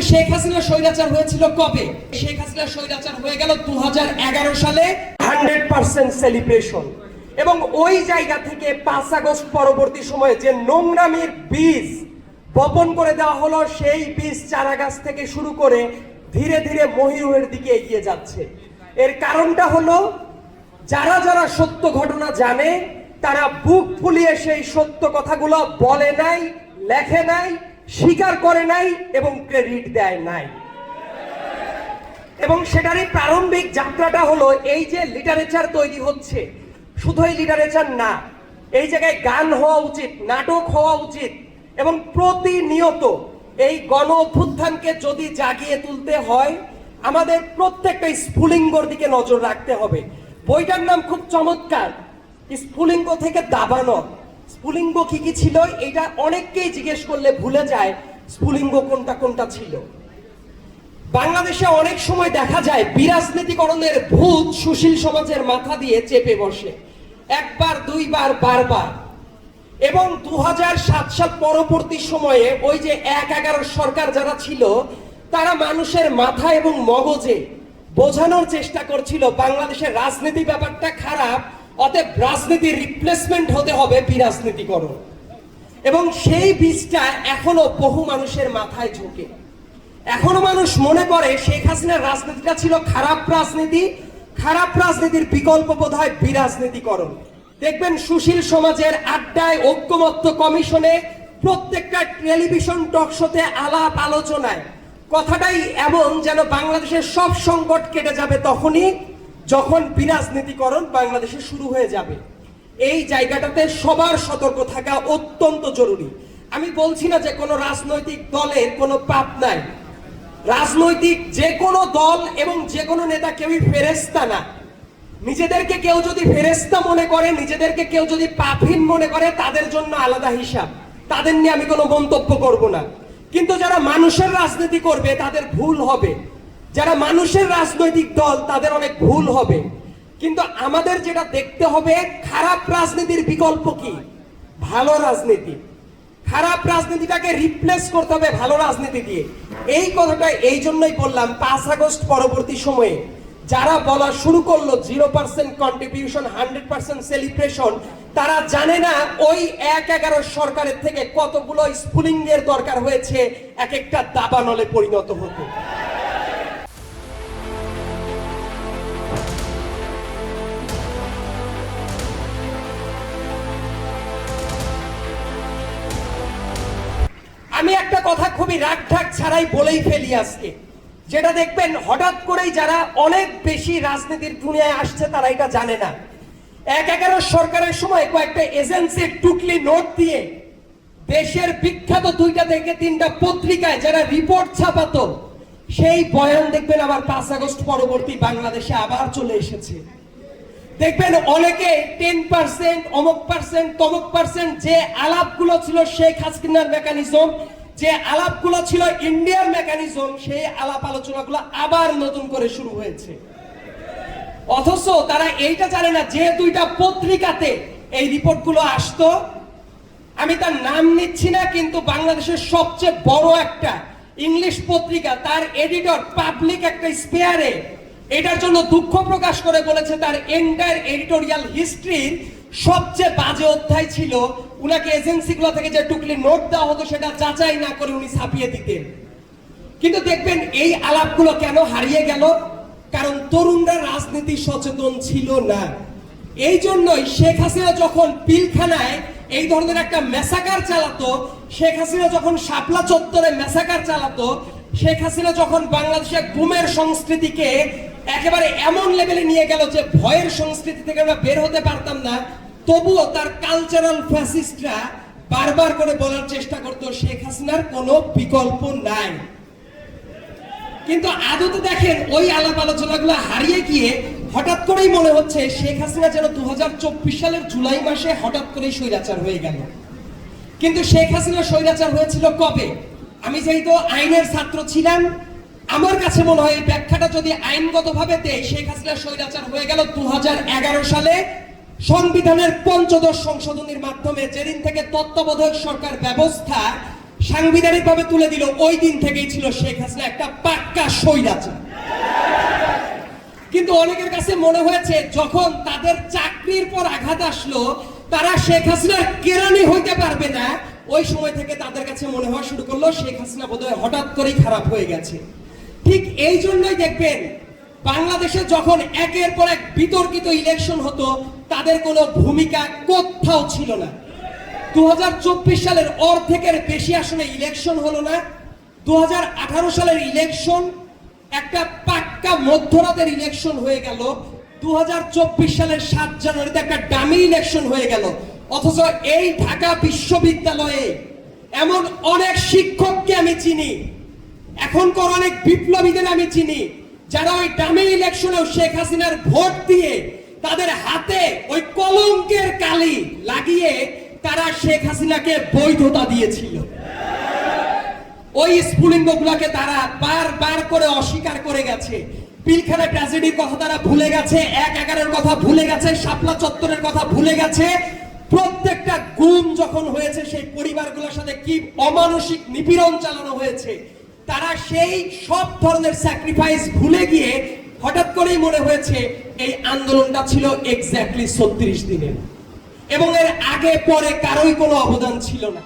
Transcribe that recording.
শেখ হাসিনা স্বৈরাচার হয়েছিল কবে? শেখ হাসিনা স্বৈরাচার হয়ে গেল 2011 সালে। 100% সেলিব্রেশন, এবং ওই জায়গা থেকে 5 আগস্ট পরবর্তী সময়ে যে নোংরামির বীজ বপন করে দেওয়া হলো, সেই বীজ চারাগাছ থেকে শুরু করে ধীরে ধীরে মহিরুহের দিকে এগিয়ে যাচ্ছে। এর কারণটা হলো, যারা যারা সত্য ঘটনা জানে তারা বুক ফুলিয়ে সেই সত্য কথাগুলো বলে নাই, লেখে নাই, স্বীকার করে নাই এবং ক্রেডিট দেয় নাই। এবং সেটারই প্রারম্ভিক যাত্রাটা হলো এই যে লিটারেচার তৈরি হচ্ছে। শুধু এই লিটারেচার না, এই জায়গায় গান হওয়া উচিত, নাটক হওয়া উচিত, এবং প্রতিনিয়ত এই গণ অভ্যুত্থানকে যদি জাগিয়ে তুলতে হয় আমাদের প্রত্যেকটা স্ফুলিঙ্গর দিকে নজর রাখতে হবে। বইটার নাম খুব চমৎকার, স্ফুলিঙ্গ থেকে দাবানল। স্ফুলিঙ্গ কি কি ছিল এটা অনেককেই জিজ্ঞেস করলে ভুলে যায় স্ফুলিঙ্গ কোনটা কোনটা ছিল। বাংলাদেশে অনেক সময় দেখা যায় বিরাজনীতিকরণের ভূত সুশীল সমাজের মাথা দিয়ে চেপে বসে, একবার দুইবার বারবার। এবং 2007 সাল পরবর্তী সময়ে ওই যে 1/11 সরকার যারা ছিল তারা মানুষের মাথা এবং মগজে বোঝানোর চেষ্টা করছিল বাংলাদেশের রাজনীতি ব্যাপারটা খারাপ, অতএব রাজনীতির রিপ্লেসমেন্ট হতে হবে বিরাজনীতিকরণ। এবং সেই বীজটা এখনো বহু মানুষের মাথায় ঢোকে। এখনো মানুষ মনে করে শেখ হাসিনার রাজনীতিটা ছিল খারাপ রাজনীতি, খারাপ রাজনীতির বিকল্প বোধহয় বিরাজনীতিকরণ। দেখবেন সুশীল সমাজের আড্ডায়, ঐক্যমত্য কমিশনে, প্রত্যেকটা টেলিভিশন টক শোতে, আলাপ আলোচনায় কথাটাই এমন যেন বাংলাদেশের সব সংকট কেটে যাবে তখনই যখন বিরাজনীতিকরণ বাংলাদেশে শুরু হয়ে যাবে। এই জায়গাটাতে সবার সতর্ক থাকা অত্যন্ত জরুরি। আমি বলছি না যে কোনো রাজনৈতিক দলের কোনো পাপ নাই, রাজনৈতিক যে কোনো দল এবং যে কোনো নেতা কেউই ফেরেশতা না। নিজেদেরকে কেউ যদি ফেরেশতা মনে করে, নিজেদেরকে কেউ যদি পাপহীন মনে করে, তাদের জন্য আলাদা হিসাব, তাদের নিয়ে আমি কোনো মন্তব্য করব না। কিন্তু যারা মানুষের রাজনীতি করবে তাদের ভুল হবে, যারা মানুষের রাজনৈতিক দল তাদের অনেক ভুল হবে। কিন্তু আমাদের যেটা দেখতে হবে, খারাপ রাজনীতির বিকল্প কি? ভালো রাজনীতি। খারাপ রাজনীতিটাকে রিপ্লেস করতে হবে ভালো রাজনীতি দিয়ে। এই কথাটা এই জন্যই বললাম, 5 আগস্ট পরবর্তী সময়ে যারা বলা শুরু করলো 0% কন্ট্রিবিউশন 100% সেলিব্রেশন, তারা জানে না ওই 1/11 সরকারের থেকে কতগুলো স্ফুলিঙ্গের দরকার হয়েছে এক একটা দাবানলে পরিণত হতে। আমি একটা কথা খুবই রাগঢাক ছাড়াই বলেই ফেলি আজকে, যেটা দেখবেন হঠাৎ করেই যারা অনেক বেশি রাজনীতির দুনিয়ায় আসছে তারা এটা জানে না। 1/11 সরকারের সময় কয়েকটা এজেন্সির টুকলি নোট দিয়ে দেশের বিখ্যাত 2টা থেকে 3টা পত্রিকায় যারা রিপোর্ট ছাপাতো, সেই বয়ান দেখবেন আবার 5 আগস্ট পরবর্তী বাংলাদেশে আবার চলে এসেছে। দেখবেন অনেকে 10% অমুক পার্সেন্ট তমুক পার্সেন্ট যে আলাপগুলো ছিল শেখ হাসিনার মেকানিজম, যে আলাপগুলো ছিল ইন্ডিয়ার মেকানিজম, সেই আলাপ আলোচনাগুলো আবার নতুন করে শুরু হয়েছে। অথচ তারা এইটা জানে না যে 2টা পত্রিকাতে এই রিপোর্টগুলো আসতো, আমি তার নাম নিচ্ছি না, কিন্তু বাংলাদেশের সবচেয়ে বড় একটা ইংলিশ পত্রিকা, তার এডিটর পাবলিক একটা স্পেয়ারে এটার জন্য দুঃখ প্রকাশ করে বলেছে তার এন্টায়ার এডিটোরিয়াল হিস্ট্রির সবচেয়ে বাজে অধ্যায় ছিল উনাকে এজেন্সিগুলো থেকে যে টুকলি নোট দেওয়া হতো সেটা যাচাই না করে উনি ছাপিয়ে দিতেন। কিন্তু দেখবেন এই আলাপগুলো কেন হারিয়ে গেল? কারণ তরুণরা রাজনীতি সচেতন ছিল না। এই জন্যই শেখ হাসিনা যখন পিলখানায় এই ধরনের একটা মেসাকার চালাতো, শেখ হাসিনা যখন শাপলা চত্বরে মেসাকার চালাতো, শেখ হাসিনা যখন বাংলাদেশের গুমের সংস্কৃতিকে একেবারে এমন লেভেলে নিয়ে গেল যে ভয়ের সংস্কৃতি থেকে আমরা বের হতে পারতাম না, তবুও তার কালচারাল ফ্যাসিস্টরা বারবার করে বলার চেষ্টা করতো শেখ হাসিনার কোনো বিকল্প নাই। কিন্তু আদতে দেখেন ওই আলাপ আলোচনাগুলো হারিয়ে গিয়ে হঠাৎ করেই মনে হচ্ছে শেখ হাসিনা যেন 2024 সালের জুলাই মাসে হঠাৎ করেই স্বৈরাচার হয়ে গেল। কিন্তু শেখ হাসিনা স্বৈরাচার হয়েছিল কবে? আমি যেহেতু আইনের ছাত্র ছিলাম, আমার কাছে মনে হয় এই ব্যাখ্যাটা যদি আইনগতভাবে দেয়, শেখ হাসিনা স্বৈরাচার হয়ে গেল 2011 সালে সংবিধানের 15ম সংশোধনীর মাধ্যমে, যেদিন থেকে তত্ত্বাবধায়ক সরকার ব্যবস্থা সাংবিধানিকভাবে তুলে দিল, ওই দিন থেকেই ছিল শেখ হাসিনা একটা পাক্কা স্বৈরাচার। কিন্তু অনেকের কাছে মনে হয়েছে যখন তাদের চাকরির পর আঘাত আসলো তারা শেখ হাসিনার কেরানি হইতে পারবে না, ওই সময় থেকে তাদের কাছে মনে হওয়া শুরু করলো শেখ হাসিনা বোধহয় হঠাৎ করেই খারাপ হয়ে গেছে। ঠিক এই জন্যই দেখবেন বাংলাদেশে যখন একের পর এক বিতর্কিত ইলেকশন হতো তাদের কোনো ভূমিকা কোথাও ছিল না। 2024 সালের অর্ধেকের বেশি আসনে ইলেকশন হলো না। 2018 সালের ইলেকশন একটা পাক্কা মধ্যরাতের ইলেকশন হয়ে গেল। 2024 সালের 7 জানুয়ারিতে একটা ডামি ইলেকশন হয়ে গেল। অথচ এই ঢাকা বিশ্ববিদ্যালয়ে এমন অনেক শিক্ষককে আমি চিনি, এখনকার অনেক বিপ্লবীদের আমি চিনি, যারা ওই ডামি ইলেকশনেও শেখ হাসিনার ভোট দিয়ে তাদের হাতে ওই কলঙ্কের কালি লাগিয়ে তারা শেখ হাসিনাকে বৈধতা দিয়েছিল। ওই স্ফুলিঙ্গগুলোকে তারা বারবার করে অস্বীকার করে গেছে। পিলখানা ট্র্যাজেডির কথা তারা ভুলে গেছে, 1/11-এর কথা ভুলে গেছে, শাপলা চত্বরের কথা ভুলে গেছে। প্রত্যেকটা গুম যখন হয়েছে সেই পরিবারগুলোর সাথে কি অমানসিক নিপীড়ন চালানো হয়েছে, তারা সেই সব ধরনের স্যাক্রিফাইস ভুলে গিয়ে হঠাৎ করেই মনে হয়েছে এই আন্দোলনটা ছিল এক্স্যাক্টলি 36 দিনের এবং এর আগে পরে কারোই কোনো অবদান ছিল না।